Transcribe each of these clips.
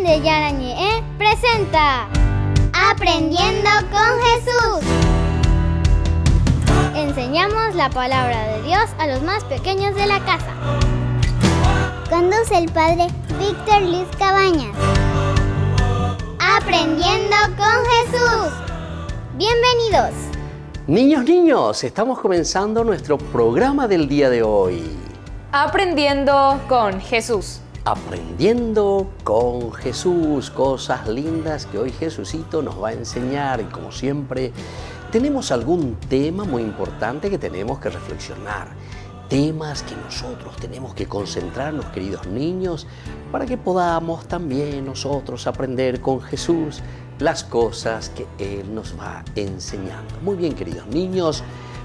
Virgen de Yarañé presenta Aprendiendo con Jesús. Enseñamos la palabra de Dios a los más pequeños de la casa. Conduce el padre Víctor Luis Cabañas. Aprendiendo con Jesús. Bienvenidos. Niños, estamos comenzando nuestro programa del día de hoy. Aprendiendo con Jesús. Aprendiendo con Jesús, cosas lindas que hoy Jesucito nos va a enseñar y como siempre tenemos algún tema muy importante que tenemos que reflexionar. Temas que nosotros tenemos que concentrarnos, queridos niños, para que podamos también nosotros aprender con Jesús las cosas que Él nos va enseñando. Muy bien, queridos niños,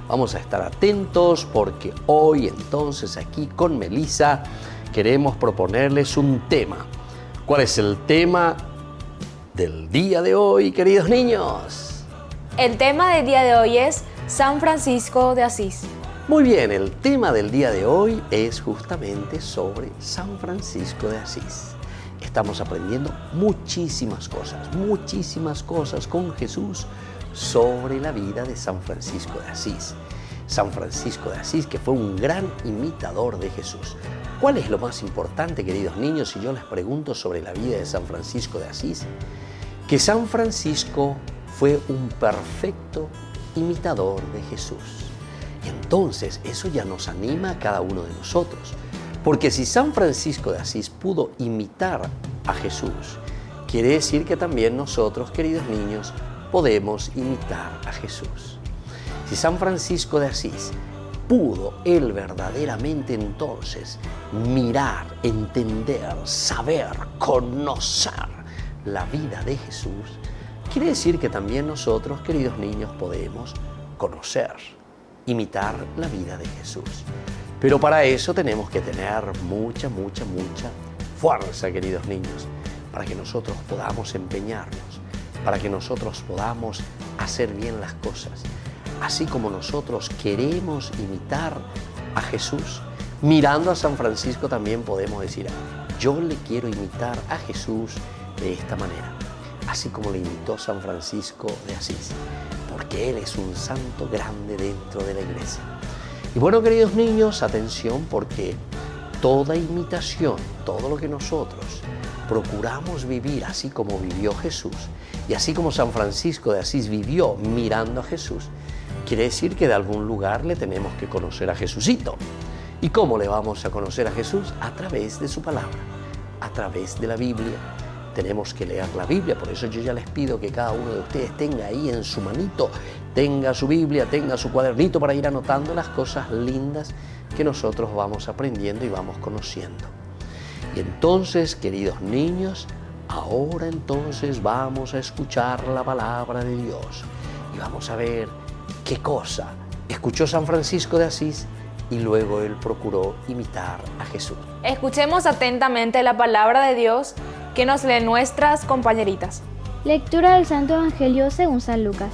vamos a estar atentos porque hoy entonces aquí con Melissa queremos proponerles un tema. ¿Cuál es el tema del día de hoy, queridos niños? El tema del día de hoy es San Francisco de Asís. Muy bien, el tema del día de hoy es justamente sobre San Francisco de Asís. Estamos aprendiendo muchísimas cosas con Jesús sobre la vida de San Francisco de Asís. San Francisco de Asís, que fue un gran imitador de Jesús. ¿Cuál es lo más importante, queridos niños, si yo les pregunto sobre la vida de San Francisco de Asís? Que San Francisco fue un perfecto imitador de Jesús. Y entonces eso ya nos anima a cada uno de nosotros. Porque si San Francisco de Asís pudo imitar a Jesús, quiere decir que también nosotros, queridos niños, podemos imitar a Jesús. Si San Francisco de Asís pudo él verdaderamente entonces mirar, entender, saber, conocer la vida de Jesús, quiere decir que también nosotros, queridos niños, podemos conocer, imitar la vida de Jesús. Pero para eso tenemos que tener mucha fuerza, queridos niños, para que nosotros podamos empeñarnos, para que nosotros podamos hacer bien las cosas. Así como nosotros queremos imitar a Jesús, mirando a San Francisco también podemos decir, yo le quiero imitar a Jesús de esta manera, así como le imitó San Francisco de Asís, porque Él es un santo grande dentro de la iglesia. Y bueno, queridos niños, atención, porque toda imitación, todo lo que nosotros procuramos vivir así como vivió Jesús y así como San Francisco de Asís vivió mirando a Jesús, quiere decir que de algún lugar le tenemos que conocer a Jesucito. ¿Y cómo le vamos a conocer a Jesús? A través de su palabra, a través de la Biblia. Tenemos que leer la Biblia, por eso yo ya les pido que cada uno de ustedes tenga ahí en su manito, tenga su Biblia, tenga su cuadernito para ir anotando las cosas lindas que nosotros vamos aprendiendo y vamos conociendo. Y entonces, queridos niños, ahora entonces vamos a escuchar la palabra de Dios y vamos a ver qué cosa escuchó San Francisco de Asís y luego él procuró imitar a Jesús. Escuchemos atentamente la palabra de Dios que nos leen nuestras compañeritas. Lectura del Santo Evangelio según San Lucas.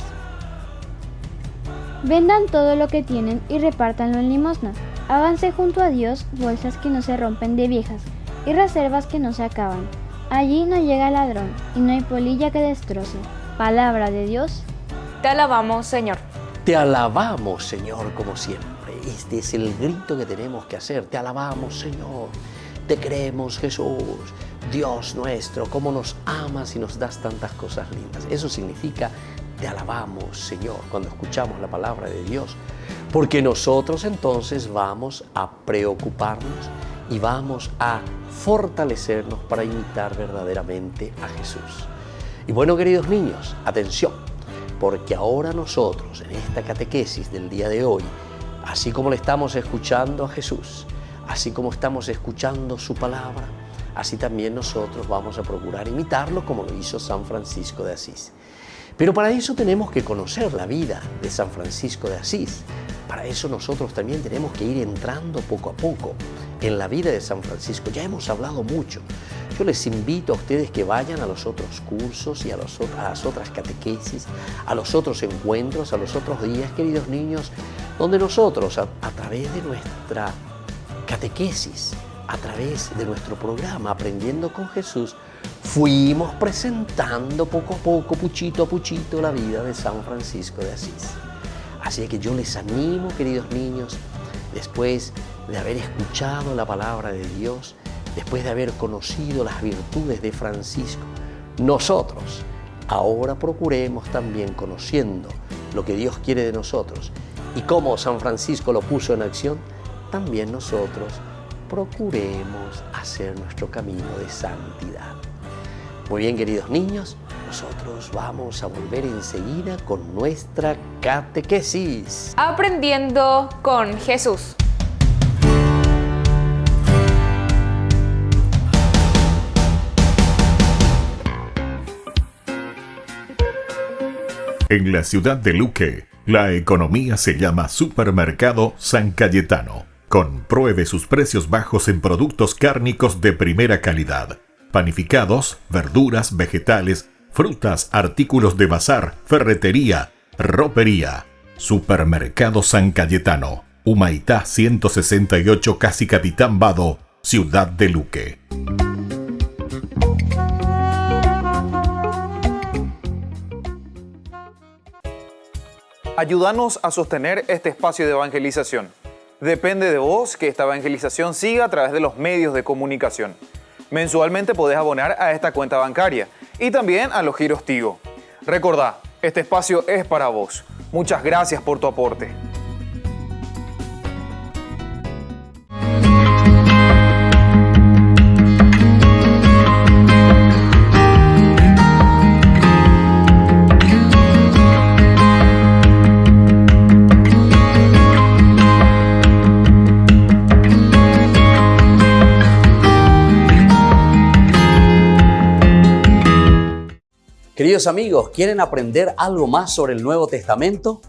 Vendan todo lo que tienen y repártanlo en limosnas. Háganse junto a Dios bolsas que no se rompen de viejas y reservas que no se acaban. Allí no llega el ladrón y no hay polilla que destroce. Palabra de Dios. Te alabamos, Señor. Te alabamos, Señor, como siempre. Este es el grito que tenemos que hacer. Te alabamos, Señor. Te creemos, Jesús. Dios nuestro, cómo nos amas y nos das tantas cosas lindas. Eso significa te alabamos, Señor, cuando escuchamos la palabra de Dios. Porque nosotros entonces vamos a preocuparnos y vamos a fortalecernos para imitar verdaderamente a Jesús. Y bueno, queridos niños, atención. Porque ahora nosotros, en esta catequesis del día de hoy, así como le estamos escuchando a Jesús, así como estamos escuchando su palabra, así también nosotros vamos a procurar imitarlo como lo hizo San Francisco de Asís. Pero para eso tenemos que conocer la vida de San Francisco de Asís. Para eso nosotros también tenemos que ir entrando poco a poco en la vida de San Francisco. Ya hemos hablado mucho. Yo les invito a ustedes que vayan a los otros cursos y a las otras catequesis, a los otros encuentros, a los otros días, queridos niños, donde nosotros, a través de nuestra catequesis, a través de nuestro programa Aprendiendo con Jesús, fuimos presentando poco a poco, puchito a puchito, la vida de San Francisco de Asís. Así que yo les animo, queridos niños, después de haber escuchado la palabra de Dios, después de haber conocido las virtudes de Francisco, nosotros ahora procuremos también, conociendo lo que Dios quiere de nosotros y cómo San Francisco lo puso en acción, también nosotros procuremos hacer nuestro camino de santidad. Muy bien, queridos niños, nosotros vamos a volver enseguida con nuestra catequesis. Aprendiendo con Jesús. En la ciudad de Luque, la economía se llama Supermercado San Cayetano. Compruebe sus precios bajos en productos cárnicos de primera calidad. Panificados, verduras, vegetales, frutas, artículos de bazar, ferretería, ropería. Supermercado San Cayetano, Humaitá 168, Casi Capitán Vado, ciudad de Luque. Ayúdanos a sostener este espacio de evangelización. Depende de vos que esta evangelización siga a través de los medios de comunicación. Mensualmente podés abonar a esta cuenta bancaria y también a los giros Tigo. Recordá, este espacio es para vos. Muchas gracias por tu aporte. Queridos amigos, ¿quieren aprender algo más sobre el Nuevo Testamento?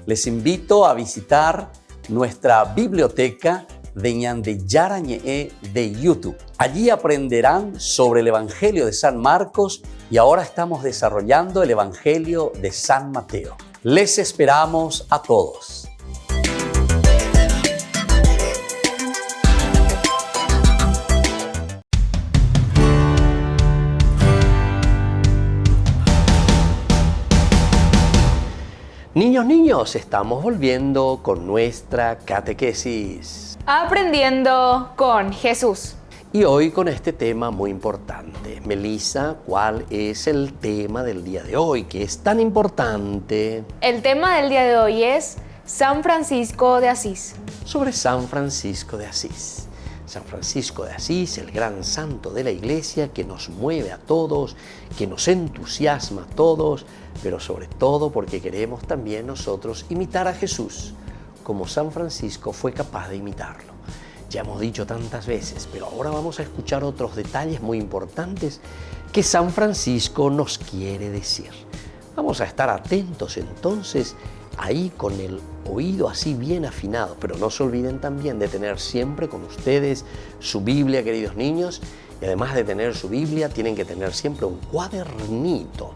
Les invito a visitar nuestra biblioteca de Ñande Yarañe de YouTube. Allí aprenderán sobre el Evangelio de San Marcos y ahora estamos desarrollando el Evangelio de San Mateo. Les esperamos a todos. Niños, estamos volviendo con nuestra catequesis. Aprendiendo con Jesús. Y hoy con este tema muy importante. Melissa, ¿cuál es el tema del día de hoy? ¿Qué es tan importante? El tema del día de hoy es San Francisco de Asís. Sobre San Francisco de Asís. San Francisco de Asís, el gran santo de la Iglesia que nos mueve a todos, que nos entusiasma a todos, pero sobre todo porque queremos también nosotros imitar a Jesús, como San Francisco fue capaz de imitarlo. Ya hemos dicho tantas veces, pero ahora vamos a escuchar otros detalles muy importantes que San Francisco nos quiere decir. Vamos a estar atentos entonces ahí con el oído así bien afinado, pero no se olviden también de tener siempre con ustedes su Biblia, queridos niños, y además de tener su Biblia, tienen que tener siempre un cuadernito,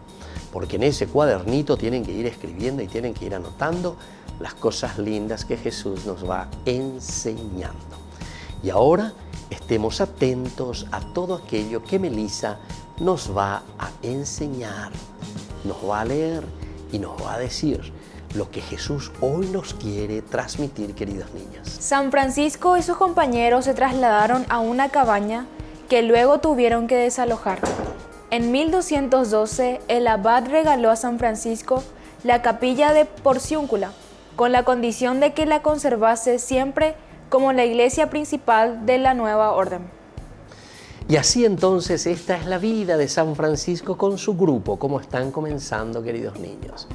porque en ese cuadernito tienen que ir escribiendo y tienen que ir anotando las cosas lindas que Jesús nos va enseñando. Y ahora estemos atentos a todo aquello que Melissa nos va a enseñar, nos va a leer y nos va a decir lo que Jesús hoy nos quiere transmitir, queridos niños. San Francisco y sus compañeros se trasladaron a una cabaña que luego tuvieron que desalojar. En 1212, el abad regaló a San Francisco la capilla de Porciúncula, con la condición de que la conservase siempre como la iglesia principal de la nueva orden. Y así entonces esta es la vida de San Francisco con su grupo, como están comenzando, queridos niños.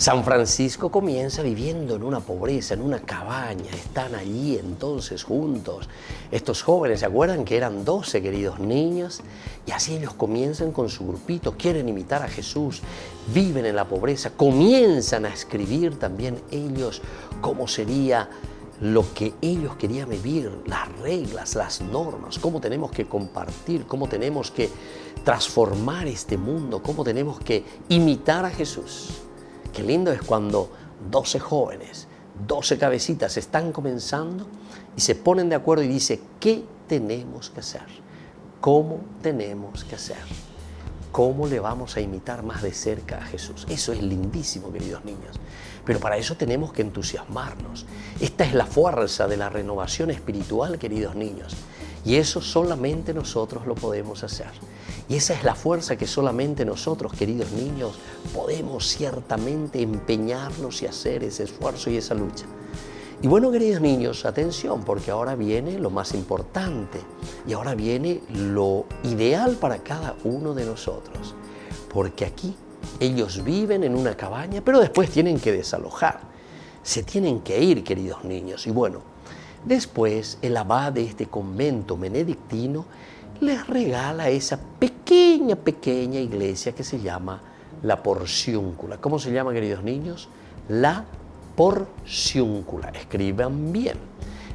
San Francisco comienza viviendo en una pobreza, en una cabaña, están allí entonces juntos. Estos jóvenes, ¿se acuerdan que eran 12, queridos niños? Y así ellos comienzan con su grupito, quieren imitar a Jesús, viven en la pobreza, comienzan a escribir también ellos cómo sería lo que ellos querían vivir, las reglas, las normas, cómo tenemos que compartir, cómo tenemos que transformar este mundo, cómo tenemos que imitar a Jesús. Qué lindo es cuando 12 jóvenes, 12 cabecitas están comenzando y se ponen de acuerdo y dicen, ¿qué tenemos que hacer? ¿Cómo tenemos que hacer? ¿Cómo le vamos a imitar más de cerca a Jesús? Eso es lindísimo, queridos niños. Pero para eso tenemos que entusiasmarnos. Esta es la fuerza de la renovación espiritual, queridos niños. Y eso solamente nosotros lo podemos hacer. Y esa es la fuerza que solamente nosotros, queridos niños, podemos ciertamente empeñarnos y hacer ese esfuerzo y esa lucha. Y bueno, queridos niños, atención, porque ahora viene lo más importante y ahora viene lo ideal para cada uno de nosotros. Porque aquí ellos viven en una cabaña, pero después tienen que desalojar. Se tienen que ir, queridos niños. Y bueno, después el abad de este convento benedictino les regala esa pequeña iglesia que se llama la Porciúncula. ¿Cómo se llama, queridos niños? La Porciúncula. Escriban bien.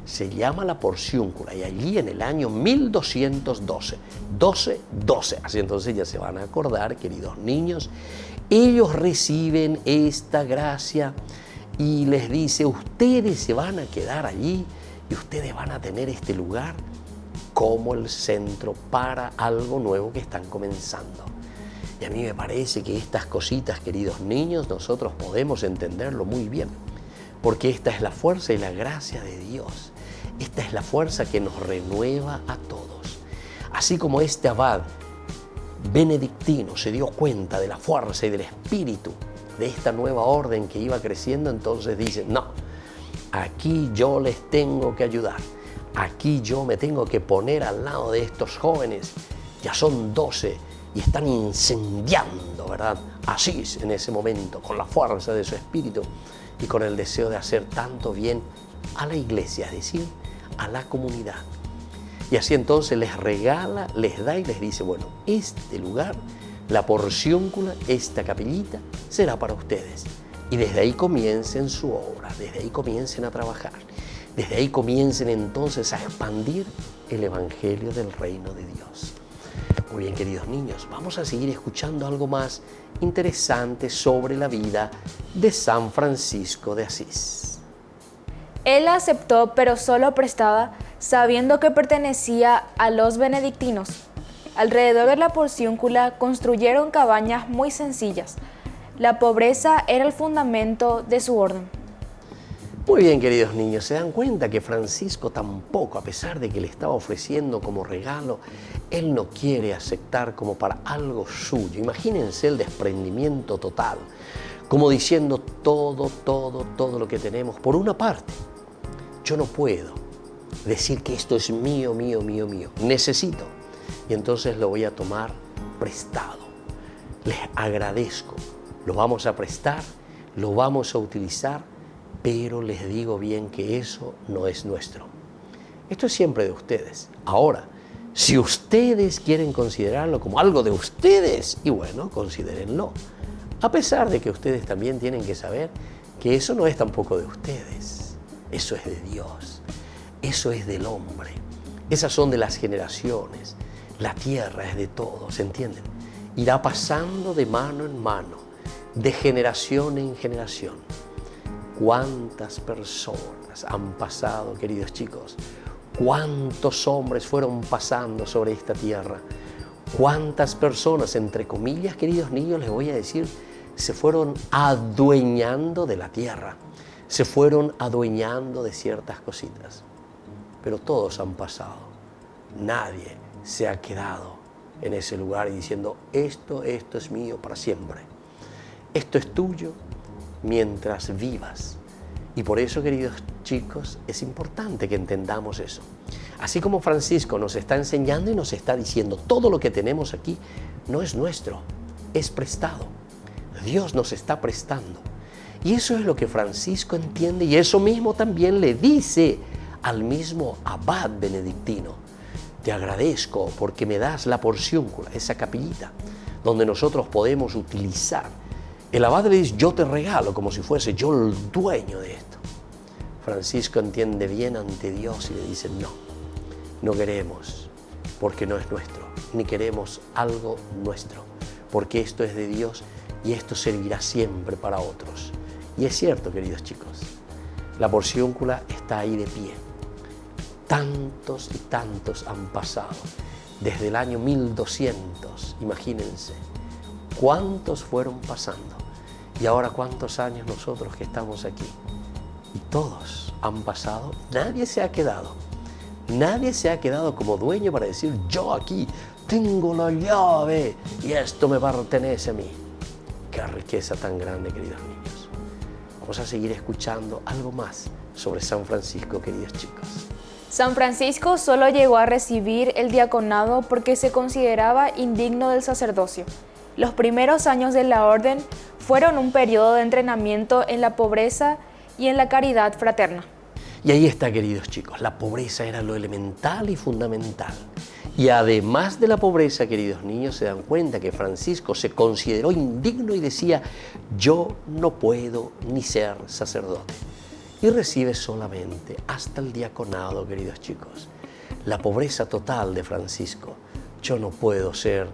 Se llama la Porciúncula y allí en el año 1212, 12, así entonces ya se van a acordar, queridos niños, ellos reciben esta gracia y les dice, ustedes se van a quedar allí y ustedes van a tener este lugar como el centro para algo nuevo que están comenzando. Y a mí me parece que estas cositas, queridos niños, nosotros podemos entenderlo muy bien, porque esta es la fuerza y la gracia de Dios. Esta es la fuerza que nos renueva a todos. Así como este abad benedictino se dio cuenta de la fuerza y del espíritu de esta nueva orden que iba creciendo, entonces dice, no, aquí yo les tengo que ayudar. Aquí yo me tengo que poner al lado de estos jóvenes. Ya son 12 y están incendiando, ¿verdad? Asís en ese momento, con la fuerza de su espíritu y con el deseo de hacer tanto bien a la iglesia, es decir, a la comunidad. Y así entonces les regala, les da y les dice, bueno, este lugar, la Porciúncula, esta capillita, será para ustedes. Y desde ahí comiencen su obra, desde ahí comiencen a trabajar. Desde ahí comiencen entonces a expandir el Evangelio del Reino de Dios. Muy bien, queridos niños, vamos a seguir escuchando algo más interesante sobre la vida de San Francisco de Asís. Él aceptó, pero solo prestaba, sabiendo que pertenecía a los benedictinos. Alrededor de la Porciúncula construyeron cabañas muy sencillas. La pobreza era el fundamento de su orden. Muy bien, queridos niños, se dan cuenta que Francisco tampoco, a pesar de que le estaba ofreciendo como regalo, él no quiere aceptar como para algo suyo. Imagínense el desprendimiento total, como diciendo todo lo que tenemos. Por una parte, yo no puedo decir que esto es mío, necesito, y entonces lo voy a tomar prestado. Les agradezco, lo vamos a prestar, lo vamos a utilizar, pero les digo bien que eso no es nuestro. Esto es siempre de ustedes. Ahora, si ustedes quieren considerarlo como algo de ustedes, y bueno, considérenlo. A pesar de que ustedes también tienen que saber que eso no es tampoco de ustedes. Eso es de Dios. Eso es del hombre. Esas son de las generaciones. La tierra es de todos, ¿entienden? Irá pasando de mano en mano, de generación en generación. ¿Cuántas personas han pasado, queridos chicos? ¿Cuántos hombres fueron pasando sobre esta tierra? ¿Cuántas personas, entre comillas, queridos niños, les voy a decir, se fueron adueñando de la tierra? Se fueron adueñando de ciertas cositas. Pero todos han pasado. Nadie se ha quedado en ese lugar y diciendo, esto es mío para siempre. Esto es tuyo mientras vivas. Y por eso, queridos chicos, es importante que entendamos eso. Así como Francisco nos está enseñando y nos está diciendo, todo lo que tenemos aquí no es nuestro, es prestado. Dios nos está prestando. Y eso es lo que Francisco entiende y eso mismo también le dice al mismo abad benedictino. Te agradezco porque me das la Porciúncula, esa capillita, donde nosotros podemos utilizar. El abad le dice, yo te regalo, como si fuese yo el dueño de esto. Francisco entiende bien ante Dios y le dice, no queremos, porque no es nuestro, ni queremos algo nuestro, porque esto es de Dios y esto servirá siempre para otros. Y es cierto, queridos chicos, la Porciúncula está ahí de pie. Tantos y tantos han pasado, desde el año 1200, imagínense, cuántos fueron pasando. Y ahora cuántos años nosotros que estamos aquí. Y todos han pasado, nadie se ha quedado. Nadie se ha quedado como dueño para decir, yo aquí tengo la llave y esto me pertenece a mí. Qué riqueza tan grande, queridos niños. Vamos a seguir escuchando algo más sobre San Francisco, queridos chicos. San Francisco solo llegó a recibir el diaconado porque se consideraba indigno del sacerdocio. Los primeros años de la orden fueron un periodo de entrenamiento en la pobreza y en la caridad fraterna. Y ahí está, queridos chicos, la pobreza era lo elemental y fundamental. Y además de la pobreza, queridos niños, se dan cuenta que Francisco se consideró indigno y decía, yo no puedo ni ser sacerdote. Y recibe solamente hasta el diaconado, queridos chicos. La pobreza total de Francisco. Yo no puedo ser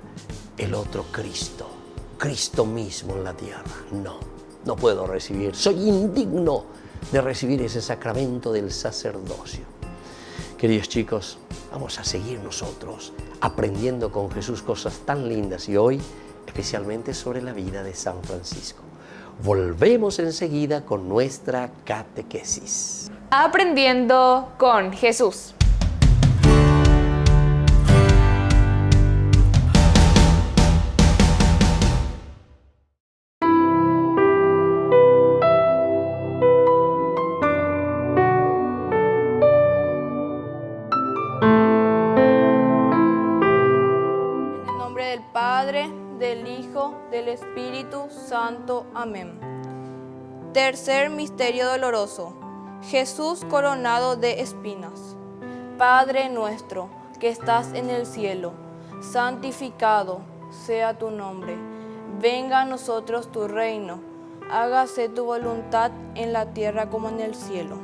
el otro Cristo, Cristo mismo en la tierra. No puedo recibir, soy indigno de recibir ese sacramento del sacerdocio. Queridos chicos, vamos a seguir nosotros aprendiendo con Jesús cosas tan lindas y hoy especialmente sobre la vida de San Francisco. Volvemos enseguida con nuestra catequesis. Aprendiendo con Jesús. Padre, del Hijo, del Espíritu Santo. Amén. Tercer misterio doloroso. Jesús coronado de espinas. Padre nuestro, que estás en el cielo, santificado sea tu nombre. Venga a nosotros tu reino. Hágase tu voluntad en la tierra como en el cielo.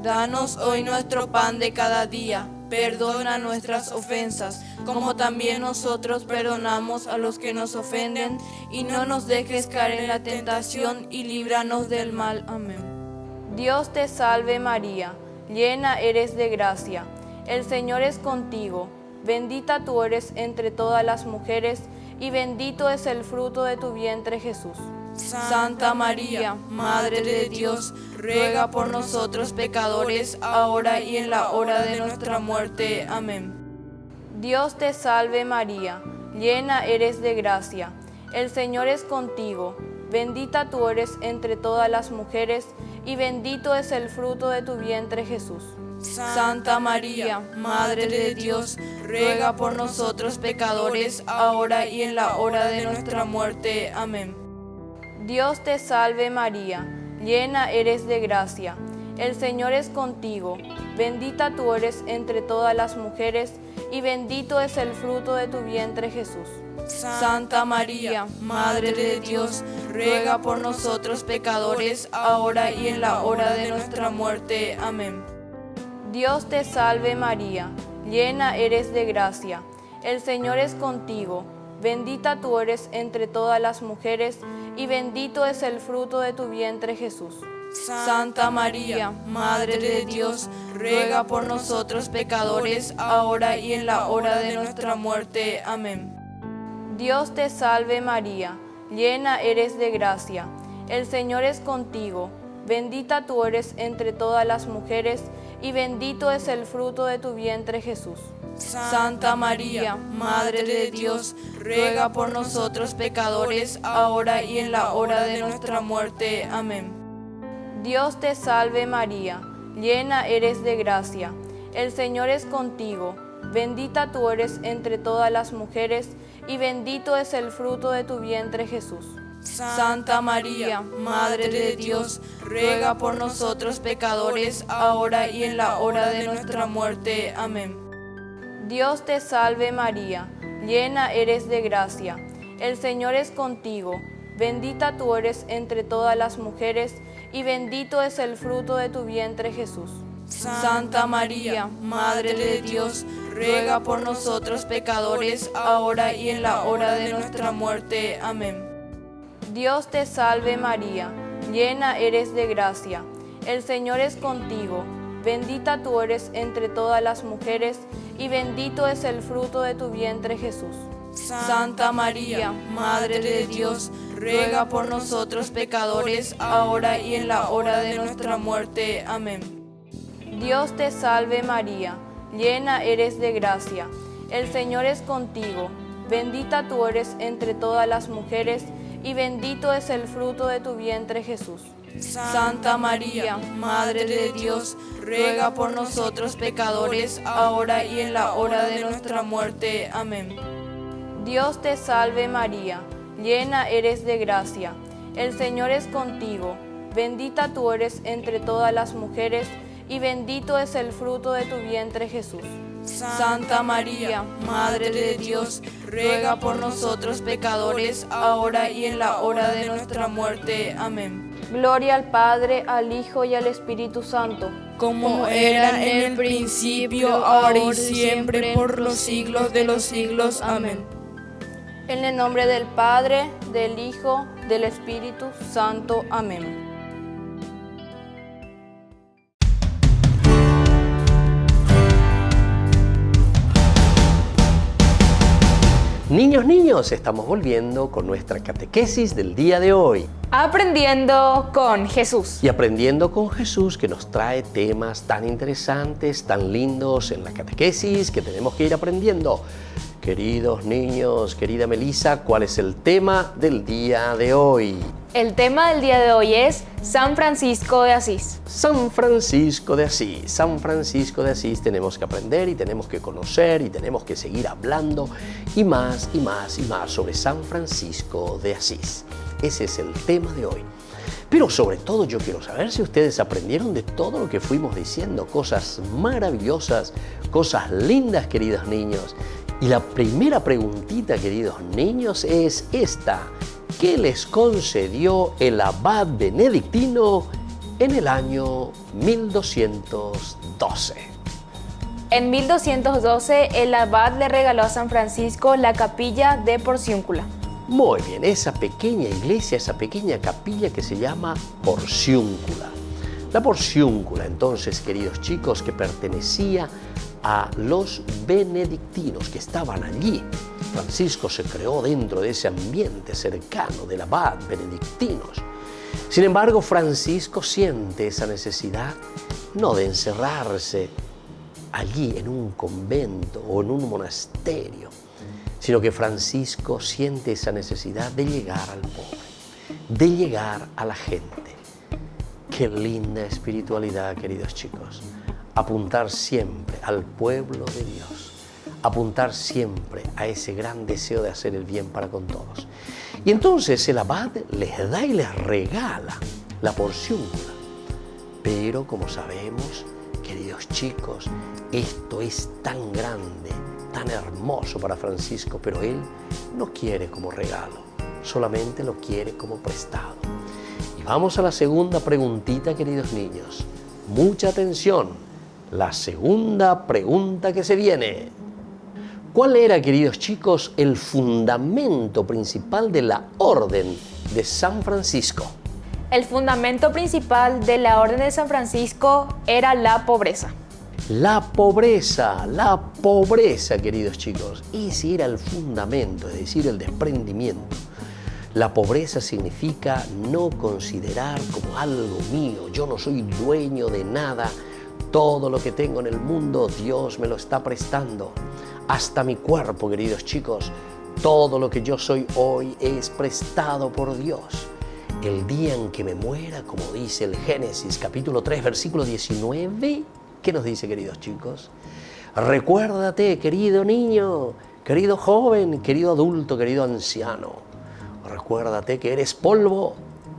Danos hoy nuestro pan de cada día. Perdona nuestras ofensas, como también nosotros perdonamos a los que nos ofenden, y no nos dejes caer en la tentación, y líbranos del mal. Amén. Dios te salve María, llena eres de gracia, el Señor es contigo, bendita tú eres entre todas las mujeres, y bendito es el fruto de tu vientre Jesús. Santa María, Madre de Dios, ruega por nosotros pecadores, ahora y en la hora de nuestra muerte. Amén. Dios te salve María, llena eres de gracia, el Señor es contigo, bendita tú eres entre todas las mujeres, y bendito es el fruto de tu vientre Jesús. Santa María, Madre de Dios, ruega por nosotros pecadores, ahora y en la hora de nuestra muerte. Amén. Dios te salve María, llena eres de gracia, el Señor es contigo, bendita tú eres entre todas las mujeres, y bendito es el fruto de tu vientre Jesús. Santa María, Madre de Dios, ruega por nosotros pecadores, ahora y en la hora de nuestra muerte. Amén. Dios te salve María, llena eres de gracia, el Señor es contigo, bendita tú eres entre todas las mujeres, y bendito es el fruto de tu vientre Jesús. Santa María, Madre de Dios, ruega por nosotros pecadores, ahora y en la hora de nuestra muerte. Amén. Dios te salve María, llena eres de gracia, el Señor es contigo, bendita tú eres entre todas las mujeres, y bendito es el fruto de tu vientre Jesús. Santa María, Madre de Dios, ruega por nosotros pecadores, ahora y en la hora de nuestra muerte. Amén. Dios te salve María, llena eres de gracia, el Señor es contigo, bendita tú eres entre todas las mujeres, y bendito es el fruto de tu vientre Jesús. Santa María, Madre de Dios, ruega por nosotros pecadores, ahora y en la hora de nuestra muerte. Amén. Dios te salve María, llena eres de gracia, el Señor es contigo, bendita tú eres entre todas las mujeres, y bendito es el fruto de tu vientre Jesús. Santa María, Madre de Dios, ruega por nosotros pecadores, ahora y en la hora de nuestra muerte. Amén. Dios te salve María, llena eres de gracia, el Señor es contigo, bendita tú eres entre todas las mujeres, y bendito es el fruto de tu vientre, Jesús. Santa María, Madre de Dios, ruega por nosotros pecadores, ahora y en la hora de nuestra muerte. Amén. Dios te salve María, llena eres de gracia, el Señor es contigo, bendita tú eres entre todas las mujeres, y bendito es el fruto de tu vientre, Jesús. Santa María, Madre de Dios, ruega por nosotros pecadores, ahora y en la hora de nuestra muerte. Amén. Dios te salve María, llena eres de gracia, el Señor es contigo, bendita tú eres entre todas las mujeres, y bendito es el fruto de tu vientre, Jesús. Santa María, Madre de Dios, ruega por nosotros pecadores, ahora y en la hora de nuestra muerte. Amén. Gloria al Padre, al Hijo y al Espíritu Santo, como era en el principio, ahora y siempre, por los siglos de los siglos. Amén. En el nombre del Padre, del Hijo, del Espíritu Santo. Amén. Niños, estamos volviendo con nuestra catequesis del día de hoy. Aprendiendo con Jesús. Y aprendiendo con Jesús, que nos trae temas tan interesantes, tan lindos en la catequesis que tenemos que ir aprendiendo. Queridos niños, querida Melissa, ¿cuál es el tema del día de hoy? El tema del día de hoy es San Francisco de Asís. San Francisco de Asís. San Francisco de Asís tenemos que aprender y tenemos que conocer y tenemos que seguir hablando y más y más y más sobre San Francisco de Asís. Ese es el tema de hoy. Pero sobre todo yo quiero saber si ustedes aprendieron de todo lo que fuimos diciendo, cosas maravillosas, cosas lindas, queridos niños. Y la primera preguntita, queridos niños, es esta. ¿Qué les concedió el abad benedictino en el año 1212? En 1212, el abad le regaló a San Francisco la capilla de Porciúncula. Muy bien, esa pequeña iglesia, esa pequeña capilla que se llama Porciúncula. La Porciúncula, entonces, queridos chicos, que pertenecía a los benedictinos que estaban allí. Francisco se creó dentro de ese ambiente cercano del abad benedictinos. Sin embargo, Francisco siente esa necesidad no de encerrarse allí en un convento o en un monasterio, sino que Francisco siente esa necesidad de llegar al pobre, de llegar a la gente. Qué linda espiritualidad, queridos chicos. Apuntar siempre al pueblo de Dios, apuntar siempre a ese gran deseo de hacer el bien para con todos. Y entonces el abad les da y les regala la Porciúncula. Pero como sabemos, queridos chicos, esto es tan grande, tan hermoso para Francisco, pero él no quiere como regalo, solamente lo quiere como prestado. Y vamos a la segunda preguntita, queridos niños. Mucha atención. La segunda pregunta que se viene. ¿Cuál era, queridos chicos, el fundamento principal de la orden de San Francisco? El fundamento principal de la orden de San Francisco era la pobreza. La pobreza, queridos chicos. Ese era el fundamento, es decir, el desprendimiento. La pobreza significa no considerar como algo mío. Yo no soy dueño de nada. Todo lo que tengo en el mundo, Dios me lo está prestando. Hasta mi cuerpo, queridos chicos, todo lo que yo soy hoy es prestado por Dios. El día en que me muera, como dice el Génesis capítulo 3, versículo 19, ¿qué nos dice, queridos chicos? Recuérdate, querido niño, querido joven, querido adulto, querido anciano. Recuérdate que eres polvo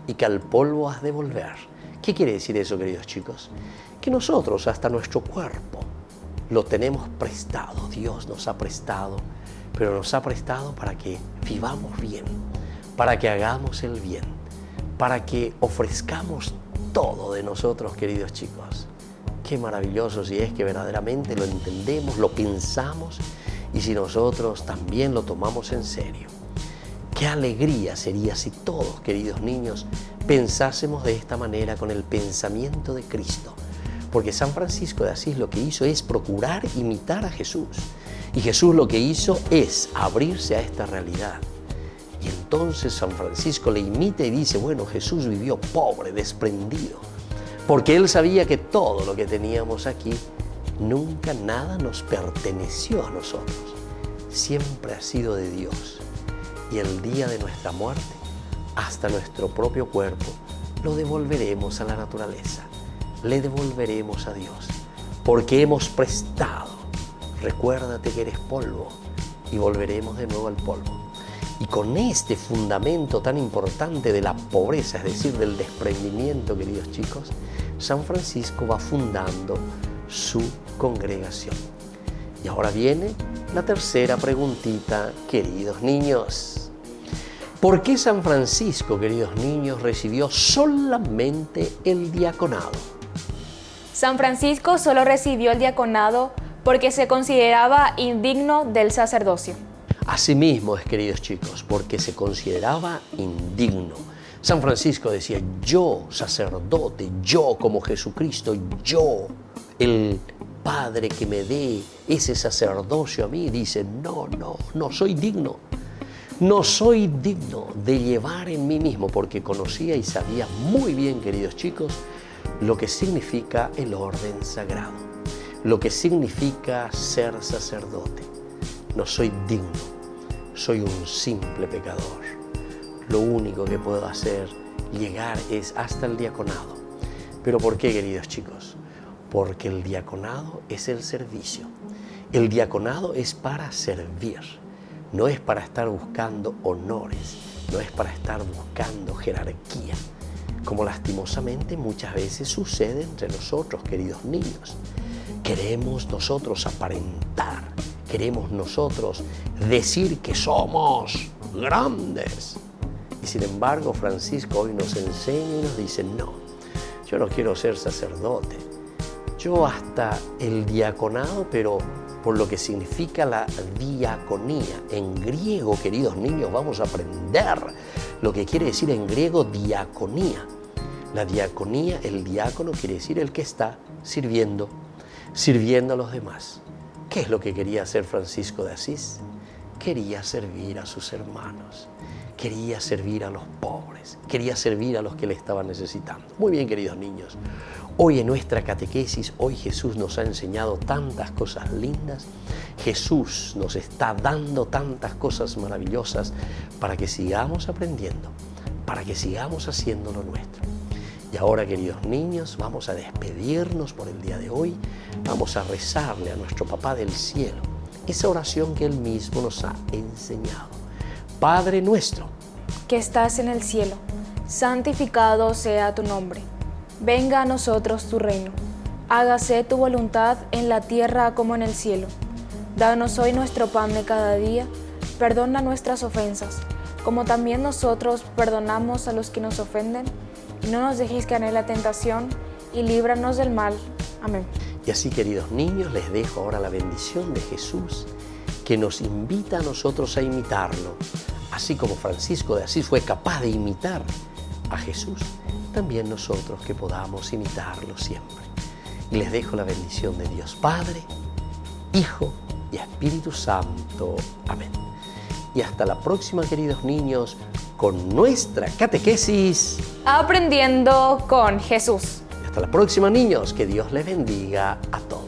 y que al polvo has de volver. ¿Qué quiere decir eso, queridos chicos? Que nosotros, hasta nuestro cuerpo, lo tenemos prestado. Dios nos ha prestado, pero nos ha prestado para que vivamos bien, para que hagamos el bien, para que ofrezcamos todo de nosotros, queridos chicos. Qué maravilloso si es que verdaderamente lo entendemos, lo pensamos y si nosotros también lo tomamos en serio. Qué alegría sería si todos, queridos niños, pensásemos de esta manera con el pensamiento de Cristo. Porque San Francisco de Asís lo que hizo es procurar imitar a Jesús. Y Jesús lo que hizo es abrirse a esta realidad. Y entonces San Francisco le imita y dice, bueno, Jesús vivió pobre, desprendido, porque él sabía que todo lo que teníamos aquí, nunca nada nos perteneció a nosotros. Siempre ha sido de Dios. Y el día de nuestra muerte, hasta nuestro propio cuerpo, lo devolveremos a la naturaleza. Le devolveremos a Dios, porque hemos prestado. Recuérdate que eres polvo y volveremos de nuevo al polvo. Y con este fundamento tan importante de la pobreza, es decir, del desprendimiento, queridos chicos, San Francisco va fundando su congregación. Y ahora viene la tercera preguntita, queridos niños. ¿Por qué San Francisco, queridos niños, recibió solamente el diaconado? San Francisco solo recibió el diaconado porque se consideraba indigno del sacerdocio. Asimismo es, queridos chicos, porque se consideraba indigno. San Francisco decía, yo sacerdote, yo como Jesucristo, yo, el Padre que me dé ese sacerdocio a mí, dice, no soy digno. No soy digno de llevar en mí mismo, porque conocía y sabía muy bien, queridos chicos, lo que significa el orden sagrado, lo que significa ser sacerdote. No soy digno. Soy un simple pecador. Lo único que puedo hacer, llegar, es hasta el diaconado. ¿Pero por qué, queridos chicos? Porque el diaconado es el servicio. El diaconado es para servir. No es para estar buscando honores. No es para estar buscando jerarquía. Como lastimosamente muchas veces sucede entre nosotros, queridos niños. Queremos nosotros aparentar. Queremos nosotros decir que somos grandes. Y sin embargo, Francisco hoy nos enseña y nos dice, no, yo no quiero ser sacerdote. Yo hasta el diaconado, pero por lo que significa la diaconía. En griego, queridos niños, vamos a aprender lo que quiere decir en griego diaconía. La diaconía, el diácono quiere decir el que está sirviendo a los demás. ¿Qué es lo que quería hacer Francisco de Asís? Quería servir a sus hermanos, quería servir a los pobres, quería servir a los que le estaban necesitando. Muy bien, queridos niños, hoy en nuestra catequesis, hoy Jesús nos ha enseñado tantas cosas lindas, Jesús nos está dando tantas cosas maravillosas para que sigamos aprendiendo, para que sigamos haciendo lo nuestro. Y ahora, queridos niños, vamos a despedirnos por el día de hoy. Vamos a rezarle a nuestro Papá del Cielo esa oración que Él mismo nos ha enseñado. Padre nuestro, que estás en el cielo, santificado sea tu nombre. Venga a nosotros tu reino. Hágase tu voluntad en la tierra como en el cielo. Danos hoy nuestro pan de cada día. Perdona nuestras ofensas, como también nosotros perdonamos a los que nos ofenden. Y no nos dejes caer en la tentación, y líbranos del mal. Amén. Y así, queridos niños, les dejo ahora la bendición de Jesús, que nos invita a nosotros a imitarlo. Así como Francisco de Asís fue capaz de imitar a Jesús, también nosotros que podamos imitarlo siempre. Y les dejo la bendición de Dios Padre, Hijo y Espíritu Santo. Amén. Y hasta la próxima, queridos niños, con nuestra catequesis Aprendiendo con Jesús. Hasta la próxima, niños. Que Dios les bendiga a todos.